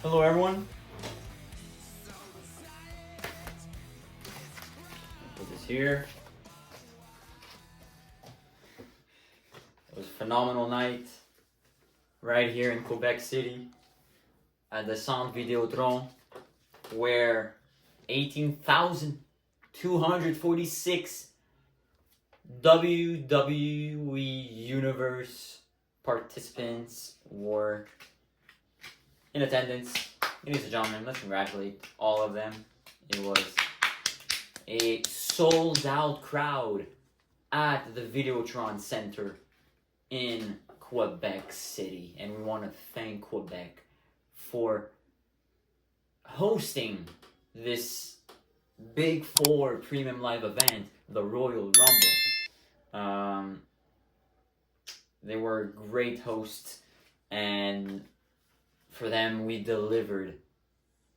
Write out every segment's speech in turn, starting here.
Hello everyone. Put this here. It was a phenomenal night right here in Quebec City at the Centre Vidéotron, where 18,246 WWE Universe participants were in attendance. Ladies and gentlemen, let's congratulate all of them. It was a sold out crowd at the Vidéotron Centre in Quebec City, and we want to thank Quebec for hosting this Big Four premium live event, the Royal Rumble. They were great hosts, and for them we delivered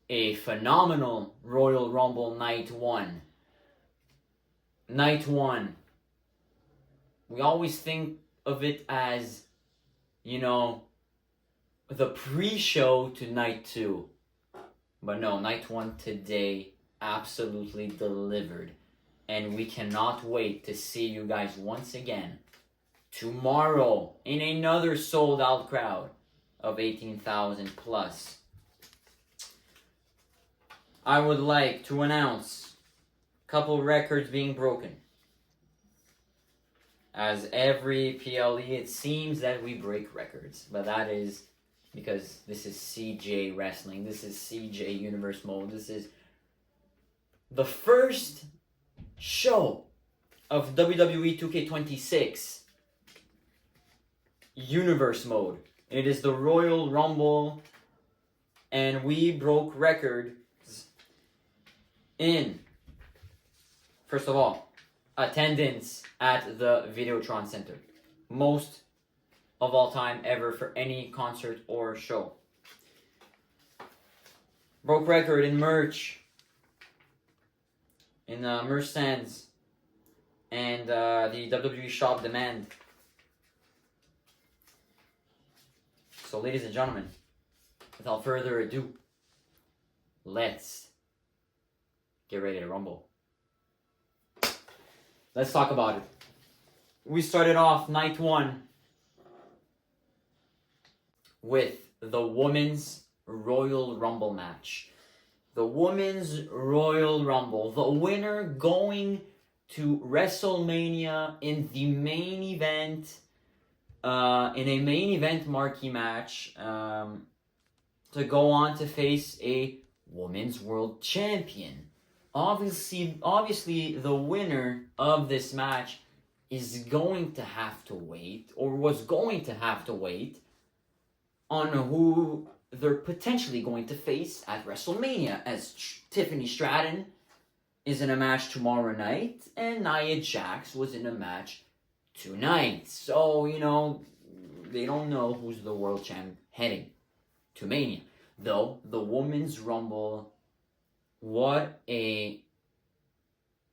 a phenomenal Royal Rumble night one. Night one. We always think of it as, you know, the pre-show to night two. But no, night one today absolutely delivered. And we cannot wait to see you guys once again tomorrow in another sold out crowd of 18,000 plus. I would like to announce a couple records being broken. As every PLE, it seems that we break records, but that is because this is CJ Wrestling. This is CJ Universe Mode. This is the first show of WWE 2K26 Universe Mode. It is the Royal Rumble, and we broke records in, first of all, attendance at the Vidéotron Center. Most of all time ever for any concert or show. Broke record in merch, in merch stands, and the WWE shop demand. So ladies and gentlemen, without further ado, let's get ready to rumble. Let's talk about it. We started off night one with the Women's Royal Rumble match. The Women's Royal Rumble. The winner going to WrestleMania in the main event, in a main event marquee match, to go on to face a Women's World Champion. Obviously, the winner of this match is going to have to wait, or was going to have to wait, on who they're potentially going to face at WrestleMania, as Tiffany Stratton is in a match tomorrow night, and Nia Jax was in a match tonight. So, you know, they don't know who's the world champ heading to Mania. Though, the Women's Rumble, what a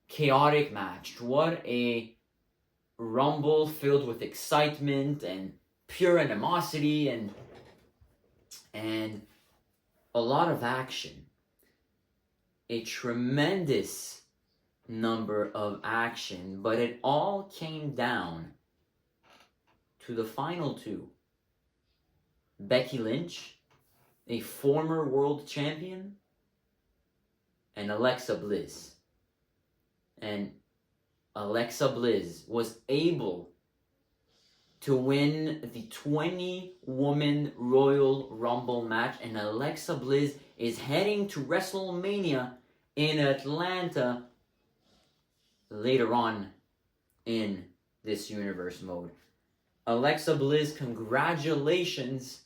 chaotic match. What a Rumble filled with excitement and pure animosity and a lot of action. A tremendous number of action, but it all came down to the final two. Becky Lynch, a former world champion, and Alexa Bliss. And Alexa Bliss was able to win the 20-woman Royal Rumble match, and Alexa Bliss is heading to WrestleMania in Atlanta later on in this universe mode. Alexa Bliss, congratulations.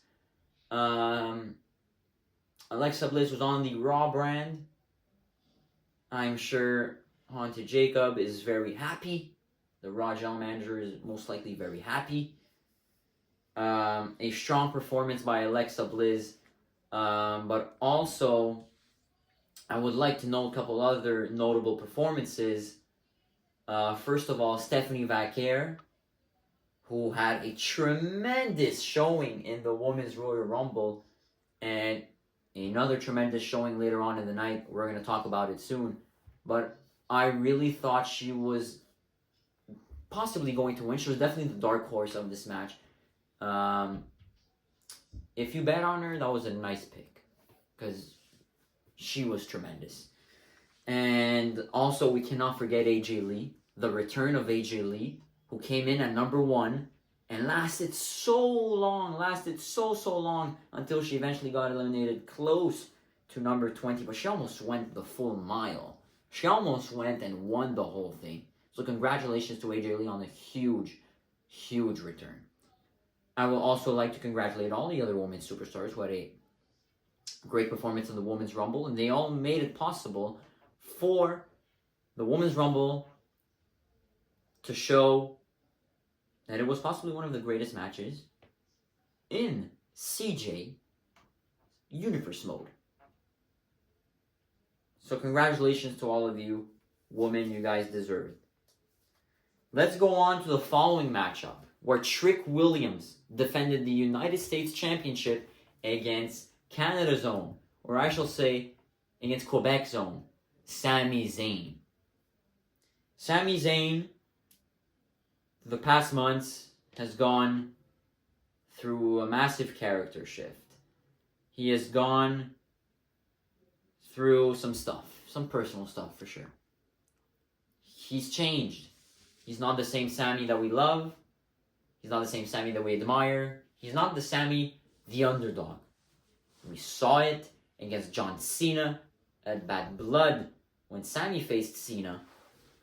Alexa Bliss was on the Raw brand. I'm sure Haunted Jacob is very happy. The Raw general manager is most likely very happy. A strong performance by Alexa Bliss. But also, I would like to note a couple other notable performances. First of all, Stephanie Vaquer, who had a tremendous showing in the Women's Royal Rumble. And Another tremendous showing later on in the night. We're going to talk about it soon. But I really thought she was possibly going to win. She was definitely the dark horse of this match. If you bet on her, that was a nice pick. Because she was tremendous. And also, we cannot forget AJ Lee. The return of AJ Lee, who came in at number 1 and lasted so long, so long, until she eventually got eliminated close to number 20. But she almost went the full mile. She almost went and won the whole thing. So congratulations to AJ Lee on a huge, huge return. I will also like to congratulate all the other women's superstars who had a great performance in the Women's Rumble, and they all made it possible for the Women's Rumble to show that it was possibly one of the greatest matches in CJ Universe mode. So congratulations to all of you women, you guys deserve it. Let's go on to the following matchup, where Trick Williams defended the United States Championship against Canada Zone, or I shall say, against Quebec Zone, Sami Zayn. Sami Zayn, the past months, has gone through a massive character shift. He has gone through some stuff, some personal stuff for sure. He's changed. He's not the same Sami that we love. He's not the same Sami that we admire. He's not the Sami, the underdog. We saw it against John Cena at Bad Blood. When Sami faced Cena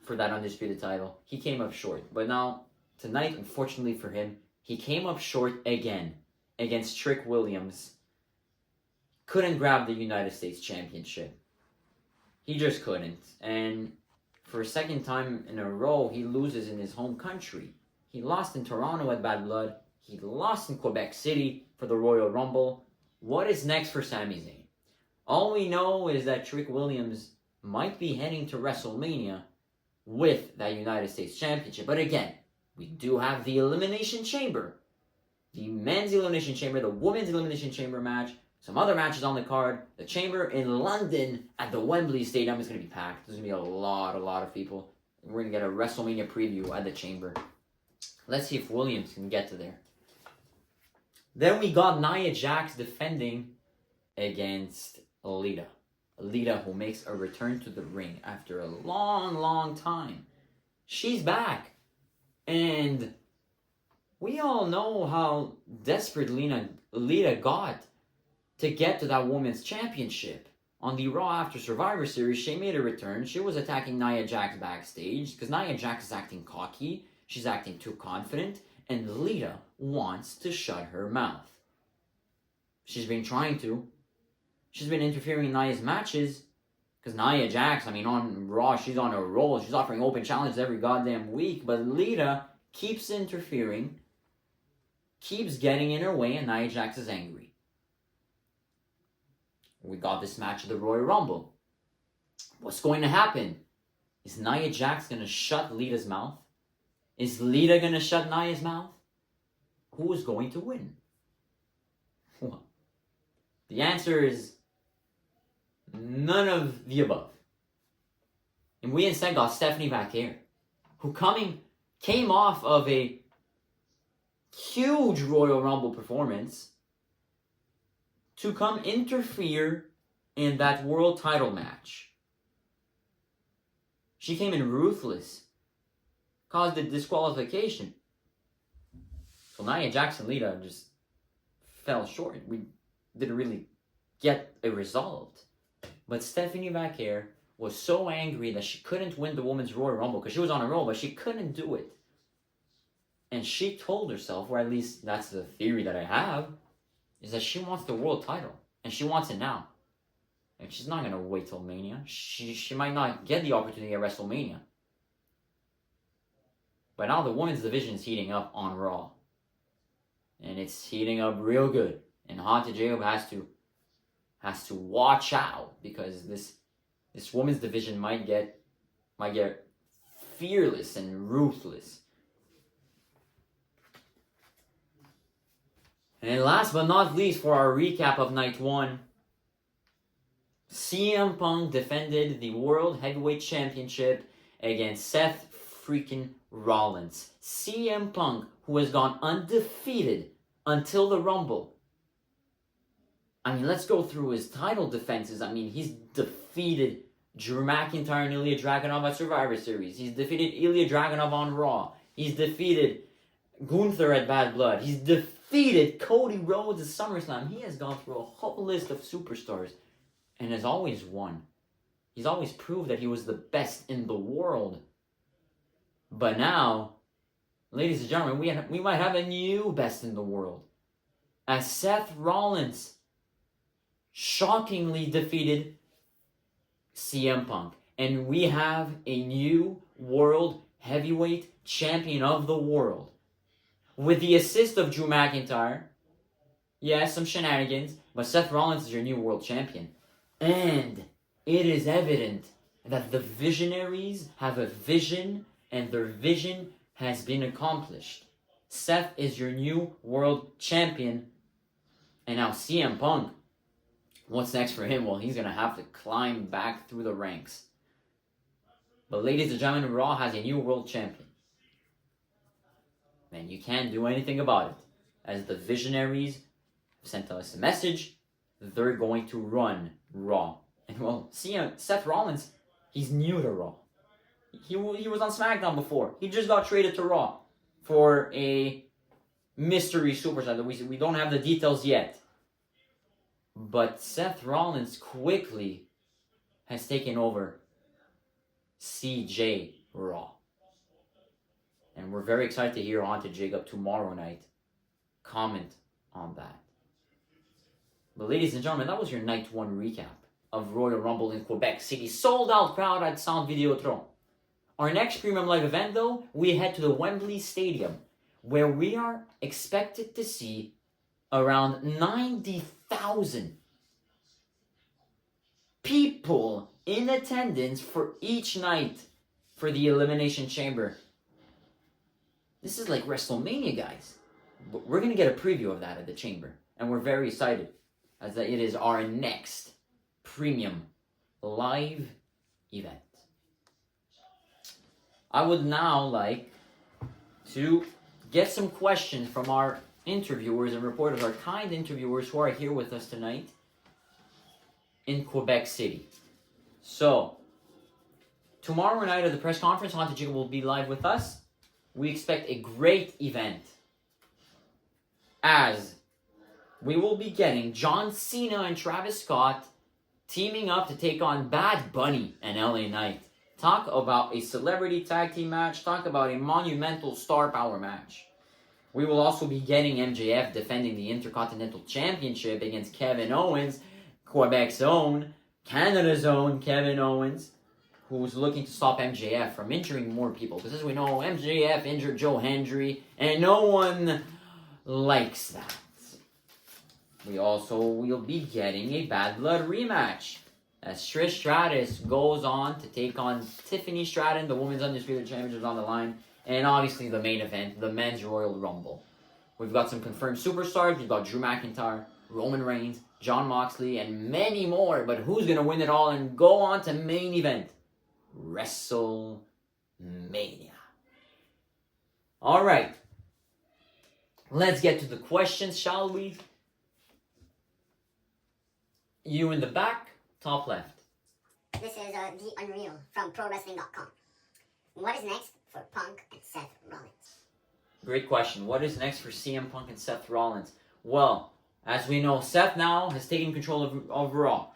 for that undisputed title, he came up short. But now, tonight, unfortunately for him, he came up short again against Trick Williams. Couldn't grab the United States Championship. He just couldn't. And for a second time in a row, he loses in his home country. He lost in Toronto at Bad Blood. He lost in Quebec City for the Royal Rumble. What is next for Sami Zayn? All we know is that Trick Williams might be heading to WrestleMania with that United States Championship. But again, we do have the Elimination Chamber. The men's Elimination Chamber, the women's Elimination Chamber match, some other matches on the card. The Chamber in London at the Wembley Stadium is going to be packed. There's going to be a lot of people. We're going to get a WrestleMania preview at the Chamber. Let's see if Williams can get to there. Then we got Nia Jax defending against Alita. Alita, who makes a return to the ring after a long time. She's back. And we all know how desperate Alita got to get to that women's championship. On the Raw After Survivor Series, she made a return. She was attacking Nia Jax backstage because Nia Jax is acting cocky. She's acting too confident. And Lita wants to shut her mouth. She's been trying to. She's been interfering in Nia's matches. Because Nia Jax, on Raw, she's on a roll. She's offering open challenges every goddamn week. But Lita keeps interfering. Keeps getting in her way. And Nia Jax is angry. We got this match at the Royal Rumble. What's going to happen? Is Nia Jax going to shut Lita's mouth? Is Lita going to shut Nia's mouth? Who is going to win? Well, the answer is none of the above. And we instead got Stephanie Vaquer, who came off of a huge Royal Rumble performance to come interfere in that world title match. She came in ruthless, caused a disqualification. So Nia Jax and Lita just fell short. We didn't really get a result. But Stephanie Vaquer was so angry that she couldn't win the Women's Royal Rumble because she was on a roll, but she couldn't do it. And she told herself, or at least that's the theory that I have, is that she wants the world title. And she wants it now. And she's not going to wait till Mania. She might not get the opportunity at WrestleMania. But now the women's division is heating up on Raw. And it's heating up real good. And Haunted Jacob has to watch out. Because this women's division might get fearless and ruthless. And last but not least, for our recap of Night 1, CM Punk defended the World Heavyweight Championship against Seth freaking Rollins. CM Punk, who has gone undefeated until the Rumble. I mean, let's go through his title defenses. I mean, he's defeated Drew McIntyre and Ilya Dragunov at Survivor Series. He's defeated Ilya Dragunov on Raw. He's defeated Gunther at Bad Blood. He's defeated Cody Rhodes at SummerSlam. He has gone through a whole list of superstars and has always won. He's always proved that he was the best in the world. But now, ladies and gentlemen, we might have a new best in the world. As Seth Rollins shockingly defeated CM Punk. And we have a new World Heavyweight Champion of the world. With the assist of Drew McIntyre. Yes, some shenanigans, but Seth Rollins is your new World Champion. And it is evident that the visionaries have a vision, and their vision has been accomplished. Seth is your new World Champion. And now CM Punk, what's next for him? Well, he's going to have to climb back through the ranks. But ladies and gentlemen, Raw has a new World Champion. And you can't do anything about it. As the visionaries sent us a message, they're going to run Raw. And well, Seth Rollins, he's new to Raw. He was on SmackDown before. He just got traded to Raw for a mystery superstar that we don't have the details yet. But Seth Rollins quickly has taken over CJ Raw. And we're very excited to hear Haunted Jacob tomorrow night comment on that. But ladies and gentlemen, that was your Night 1 recap of Royal Rumble in Quebec City. Sold out crowd at Centre Vidéotron. Our next premium live event, though, we head to the Wembley Stadium, where we are expected to see around 90,000 people in attendance for each night for the Elimination Chamber. This is like WrestleMania, guys. But we're going to get a preview of that at the Chamber. And we're very excited as that it is our next premium live event. I would now like to get some questions from our interviewers and reporters, our kind interviewers who are here with us tonight in Quebec City. So, tomorrow night at the press conference, Haunted Jacob will be live with us. We expect a great event, as we will be getting John Cena and Travis Scott teaming up to take on Bad Bunny and LA Knight. Talk about a celebrity tag team match. Talk about a monumental star power match. We will also be getting MJF defending the Intercontinental Championship against Kevin Owens, Quebec's own, Canada's own Kevin Owens, who's looking to stop MJF from injuring more people. Because as we know, MJF injured Joe Hendry, and no one likes that. We also will be getting a Bad Blood rematch, as Trish Stratus goes on to take on Tiffany Stratton. The Women's Undisputed Championship is on the line. And obviously the main event, the Men's Royal Rumble. We've got some confirmed superstars. We've got Drew McIntyre, Roman Reigns, Jon Moxley, and many more. But who's going to win it all and go on to main event? WrestleMania. All right. Let's get to the questions, shall we? You in the back, top left. This is The Unreal from ProWrestling.com. What is next for Punk and Seth Rollins? Great question. What is next for CM Punk and Seth Rollins? Well, as we know, Seth now has taken control of Raw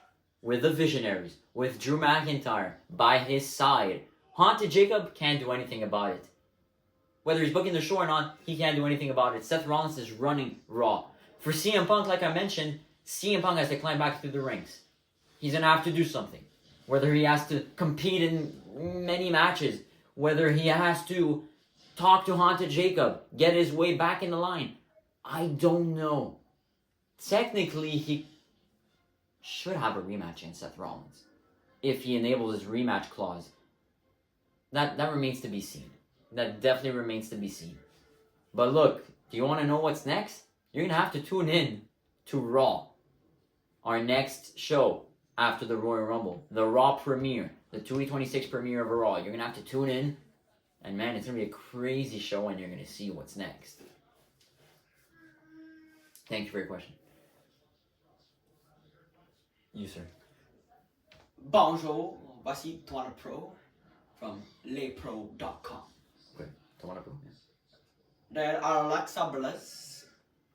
with the Visionaries, with Drew McIntyre by his side. Haunted Jacob can't do anything about it. Whether he's booking the show or not, he can't do anything about it. Seth Rollins is running Raw. For CM Punk, like I mentioned, CM Punk has to climb back through the ranks. He's going to have to do something. Whether he has to compete in many matches, whether he has to talk to Haunted Jacob, get his way back in the line, I don't know. Technically, he should have a rematch against Seth Rollins if he enables his rematch clause. That remains to be seen. That definitely remains to be seen. But look, do you want to know what's next? You're going to have to tune in to Raw, our next show, after the Royal Rumble, the Raw premiere, the 2E26 premiere of Raw. You're gonna have to tune in, and man, it's gonna be a crazy show, and you're gonna see what's next. Thank you for your question. You, sir. Bonjour, voici Toana Pro from lespro.com. Okay, Tawana Pro. There are Alexa Bliss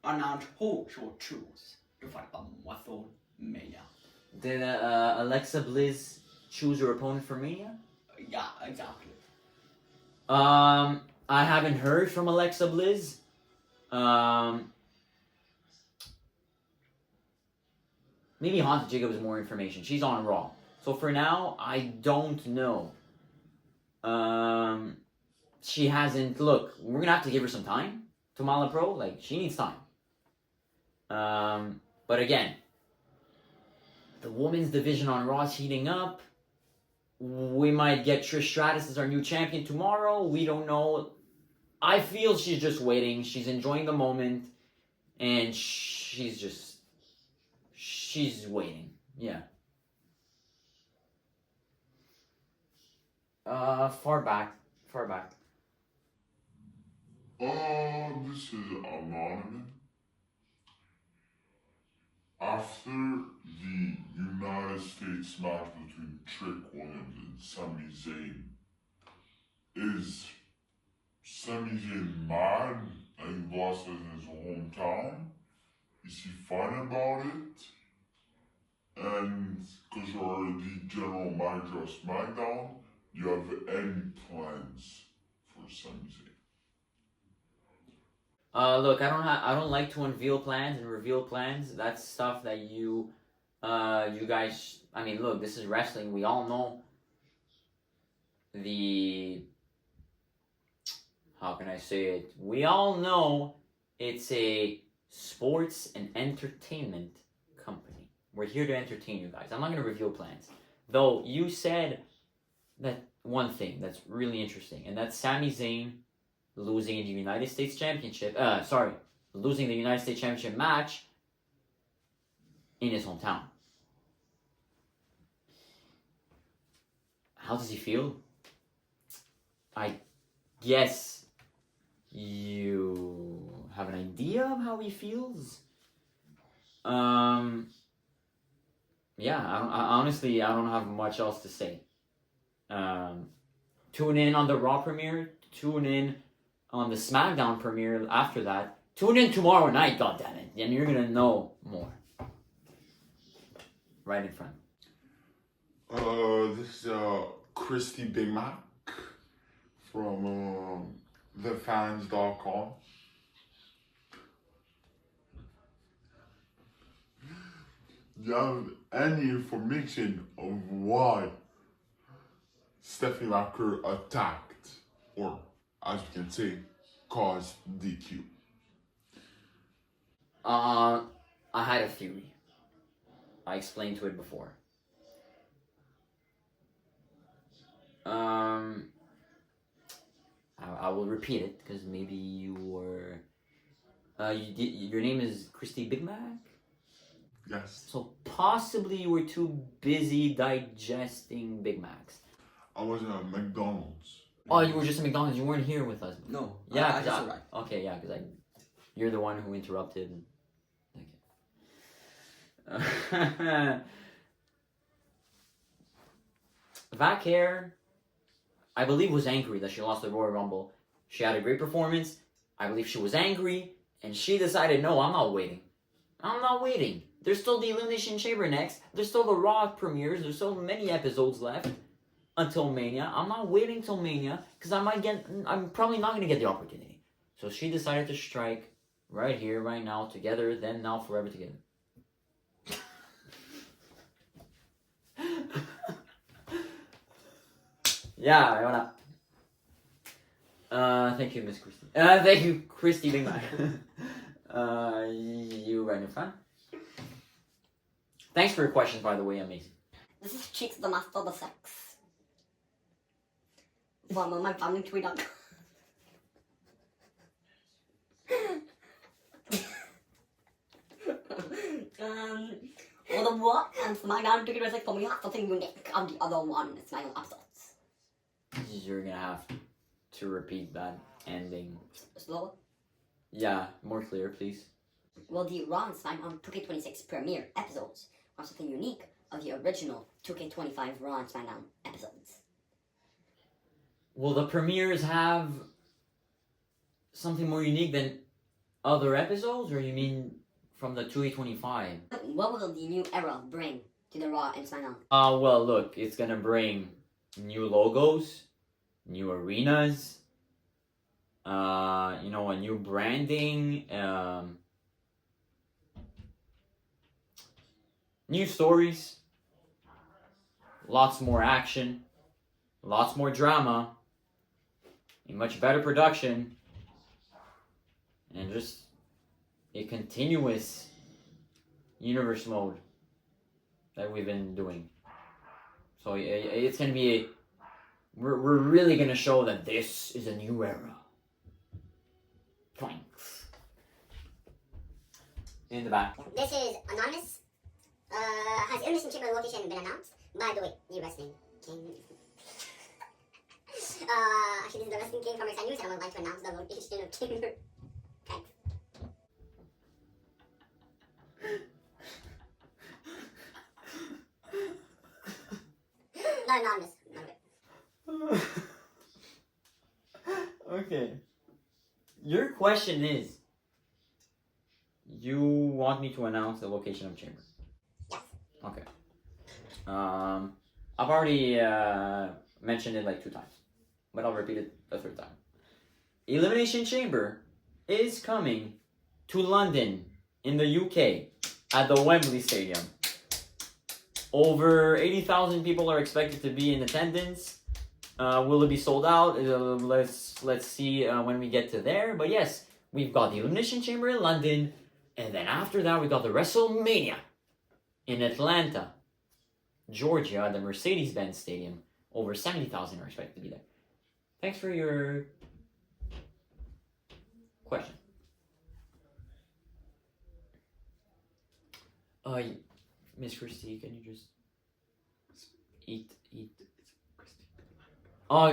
announced who she will choose to fight on WrestleMania. Did Alexa Bliss choose her opponent for Mania? Yeah, exactly. I haven't heard from Alexa Bliss. Maybe Haunted Jacob has more information. She's on Raw. So for now, I don't know. She hasn't. Look, we're gonna have to give her some time. Tamala Pro, like, she needs time. But again, the women's division on Raw is heating up. We might get Trish Stratus as our new champion tomorrow. We don't know. I feel she's just waiting. She's enjoying the moment, and she's waiting. Yeah. Far back. This is anonymous. After the United States match between Trick Williams and Sami Zayn, is Sami Zayn mad that he lost in his hometown? Is he fine about it? And because you're the general manager of SmackDown, do you have any plans for Sami Zayn? Look, I don't like to unveil plans and reveal plans. That's stuff that you guys. I mean, look, this is wrestling. We all know how can I say it? We all know it's a sports and entertainment company. We're here to entertain you guys. I'm not gonna reveal plans. Though you said that one thing that's really interesting, and that's Sami Zayn losing the United States Championship. Losing the United States Championship match in his hometown. How does he feel? I guess you have an idea of how he feels. Yeah, honestly, I don't have much else to say. Tune in on the Raw premiere. Tune in on the SmackDown premiere after that. Tune in tomorrow night, goddammit, and you're gonna know more. Right in front. This is Christy Big Mac from thefans.com. Do you have any information of why Stephanie Lacker attacked, or as we can say, caused DQ? I had a theory. I explained to it before. I will repeat it because maybe you were. Your name is Christy Big Mac? Yes. So possibly you were too busy digesting Big Macs. I was at McDonald's. Oh, you were just at McDonald's. You weren't here with us. No, Yeah, I just arrived. Okay, yeah, because you're the one who interrupted. Okay. Vacaire, I believe, was angry that she lost the Royal Rumble. She had a great performance. I believe she was angry, and she decided, no, I'm not waiting. I'm not waiting. There's still the Elimination Chamber next. There's still the Raw premieres. There's so many episodes left until Mania. I'm not waiting till Mania because I'm probably not going to get the opportunity. So she decided to strike right here, right now, together, then now, forever together. Yeah, I wanna. Thank you, Miss Christy. Thank you, Christy Big Mac. You right in front. Thanks for your questions, by the way, amazing. This is Cheeks the Master of the Sex. From my family tweet.com. All the episode 1 and SmackDown 2K26 for me has something unique of the other one SmackDown episodes. You're gonna have to repeat that ending. Slower? Yeah, more clear, please. Well, the Raw and SmackDown 2K26 premiere episodes are something unique of the original 2K25 Raw and SmackDown episodes. Will the premieres have something more unique than other episodes, or you mean from the 2K25? What will the new era bring to the Raw and SmackDown? Well, look, it's gonna bring new logos, new arenas, you know, a new branding, new stories, lots more action, lots more drama, a much better production, and just a continuous universe mode that we've been doing. So it's gonna be we're really gonna show that this is a new era. Thanks. In the back. This is anonymous. Has Elimination Chamber location been announced? By the way, the Wrestling King. Actually, this is the Wrestling King from Exxon News, and I would like to announce the location of Chamber. Thanks. Not anonymous. No, Okay. Your question is, you want me to announce the location of Chamber? Yes. Okay. I've already mentioned it like 2 times, but I'll repeat it a 3rd time. Elimination Chamber is coming to London in the UK at the Wembley Stadium. Over 80,000 people are expected to be in attendance. Will it be sold out? Let's see when we get to there. But yes, we've got the Elimination Chamber in London, and then after that we got the WrestleMania in Atlanta, Georgia, at the Mercedes-Benz Stadium. Over 70,000 are expected to be there. Thanks for your question. Miss Christie, can you just eat? Oh,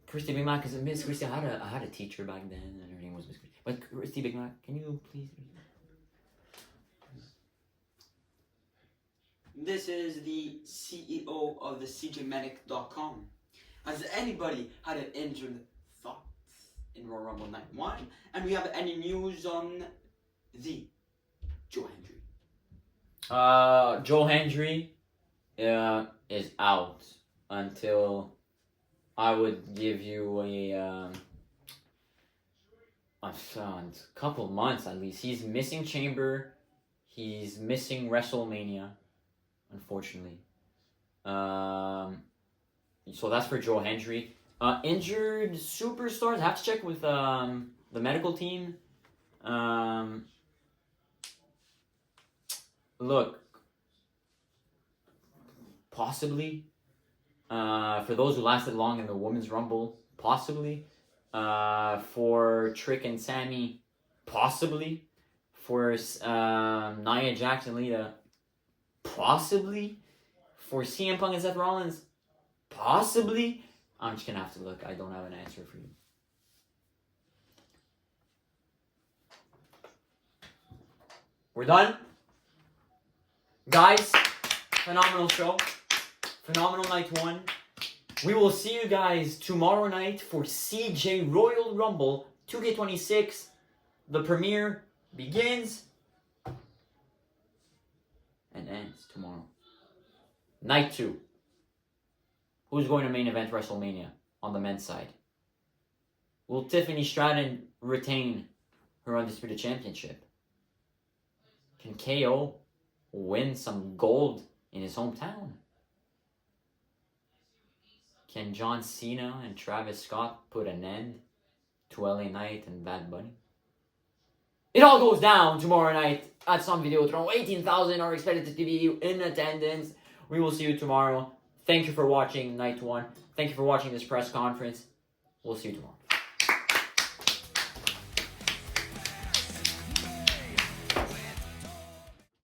Christy Big Mac, because Miss Christy, I had a teacher back then, and her name was Miss Christy. But Christy Big Mac, can you please? This is the CEO of the CJMedic.com. Has anybody had an injured thoughts in Royal Rumble Night 1? And we have any news on the Joe Hendry? Joe Hendry is out until I would give you a couple months at least. He's missing Chamber. He's missing WrestleMania, unfortunately. So that's for Joe Hendry. Injured superstars, I have to check with the medical team. Look, possibly. For those who lasted long in the Women's Rumble, possibly. For Trick and Sammy, possibly. For Nia Jax and Lita, possibly. For CM Punk and Seth Rollins, possibly. I'm just gonna have to look. I don't have an answer for you. We're done? Guys, phenomenal show. Phenomenal night 1. We will see you guys tomorrow night for CJ Royal Rumble 2K26. The premiere begins and ends tomorrow. Night 2. Who's going to main event WrestleMania on the men's side? Will Tiffany Stratton retain her Undisputed Championship? Can KO win some gold in his hometown? Can John Cena and Travis Scott put an end to LA Knight and Bad Bunny? It all goes down tomorrow night at Centre Vidéotron. 18,000 are expected to be in attendance. We will see you tomorrow. Thank you for watching night 1. Thank you for watching this press conference. We'll see you tomorrow.